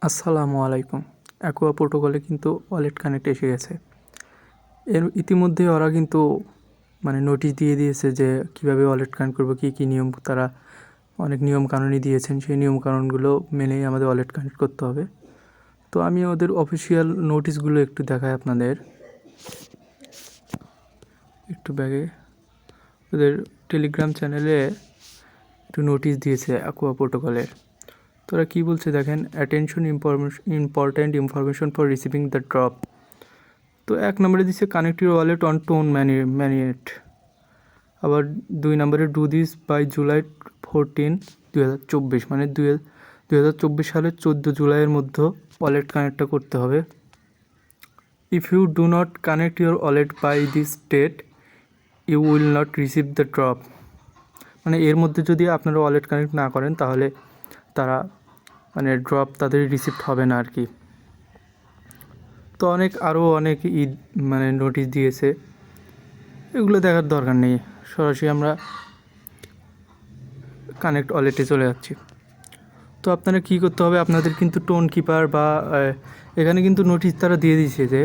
আসসালামু আলাইকুম। অ্যাকোয়া প্রোটোকলে কিন্তু ওয়ালেট কানেক্ট এসে গেছে। এর ইতিমধ্যে ওরা কিন্তু নোটিশ দিয়ে দিয়েছে যে কীভাবে ওয়ালেট কানেক্ট করবো, কী নিয়ম, তারা অনেক নিয়মকানুনই দিয়েছেন। সেই নিয়মকানুনগুলো মেনেই আমাদের ওয়ালেট কানেক্ট করতে হবে। তো আমি ওদের অফিসিয়াল নোটিশগুলো একটু দেখাই আপনাদের। একটু ব্যাগে ওদের টেলিগ্রাম চ্যানেলে একটু নোটিশ দিয়েছে অ্যাকোয়া প্রোটোকলের। তোরা কী বলছে দেখেন, attention important information for receiving the drop. তো 1 নম্বরে দিচ্ছে কানেক্ট ইউর ওয়ালেট অন টোন ম্যানিয়েট। আবার 2 নম্বরে ডু দিস বাই জুলাই 14, 2024, মানে 2024 সালের 14 জুলাইয়ের মধ্যে ওয়ালেট কানেক্টটা করতে হবে। If you do not connect your wallet by this date you will not receive the drop. মানে এর মধ্যে যদি আপনারা ওয়ালেট কানেক্ট না করেন তাহলে তারা ড্রপ তাদের রিসিপ্ট হবে না আর কি। তো আরও অনেক নোটিশ দিয়েছে, এগুলো দেখার দরকার নেই। সরাসরি আমরা কানেক্ট ওয়ালেটে চলে যাচ্ছি। তো আপনারা কী করতে হবে, আপনাদের কিন্তু টোন কিপার বা এখানে কিন্তু নোটিশ তারা দিয়ে দিয়েছে যে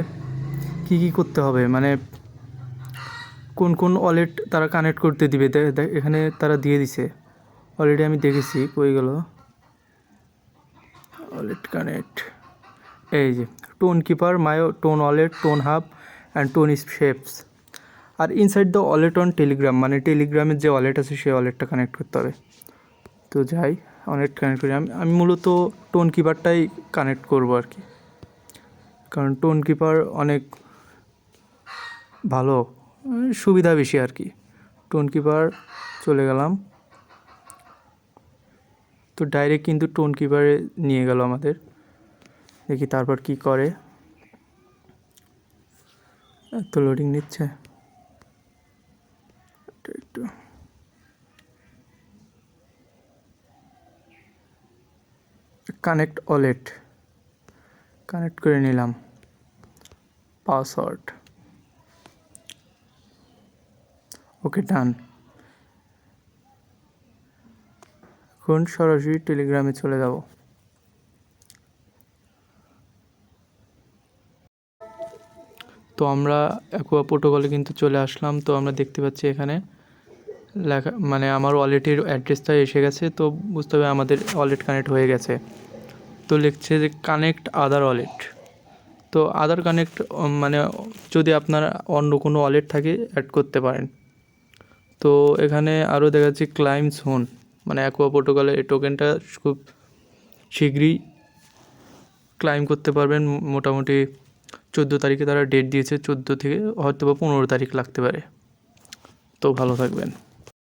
কী করতে হবে, কোন কোন ওয়ালেট তারা কানেক্ট করতে দিবে। এখানে তারা দিয়ে দিছে অলরেডি, আমি দেখেছি। কই গেল ওয়ালেট কানেক্ট? এই যে Tonkeeper, my Ton wallet, Tonhub and Ton shapes. আর inside the wallet on Telegram, টেলিগ্রামের যে ওয়ালেট আছে সেই ওয়ালেটটা কানেক্ট করতে হবে। তো যাই ওয়ালেট কানেক্ট করি। আমি মূলত টোন কিপারটাই কানেক্ট করব আর কি, কারণ টোন কিপার অনেক ভালো, সুবিধা বেশি আর কি। টোন কিপার চলে গেলাম, তো ডাইরেক্ট কিন্তু টোন কিপারে নিয়ে গেল আমাদের। দেখি তারপর কি করে। এত লোডিং নিচ্ছে একটু। কানেক্ট ওয়ালেট কানেক্ট করে নিলাম, পাসওয়ার্ড, ওকে ডান। এখন সরাসরি টেলিগ্রামে চলে যাব। তো আমরা অ্যাকোয়া প্রোটোকলে কিন্তু চলে আসলাম। তো আমরা দেখতে পাচ্ছি এখানে লেখা, আমার ওয়ালেটের অ্যাড্রেসটা এসে গেছে। তো বুঝতে হবে আমাদের ওয়ালেট কানেক্ট হয়ে গেছে। তো লিখছে যে কানেক্ট আদার ওয়ালেট। তো আদার কানেক্ট যদি আপনার অন্য কোনো ওয়ালেট থাকে অ্যাড করতে পারেন। তো এখানে আরও দেখা যাচ্ছে ক্লাইম সোন, অ্যাকোয়া প্রোটোকলের এই টোকেনটা খুব শীঘ্রই ক্লাইম করতে পারবেন। মোটামুটি 14 তারিখে তারা ডেট দিয়েছে, 14 থেকে হয়তো বা 15 তারিখ লাগতে পারে। তো ভালো থাকবেন।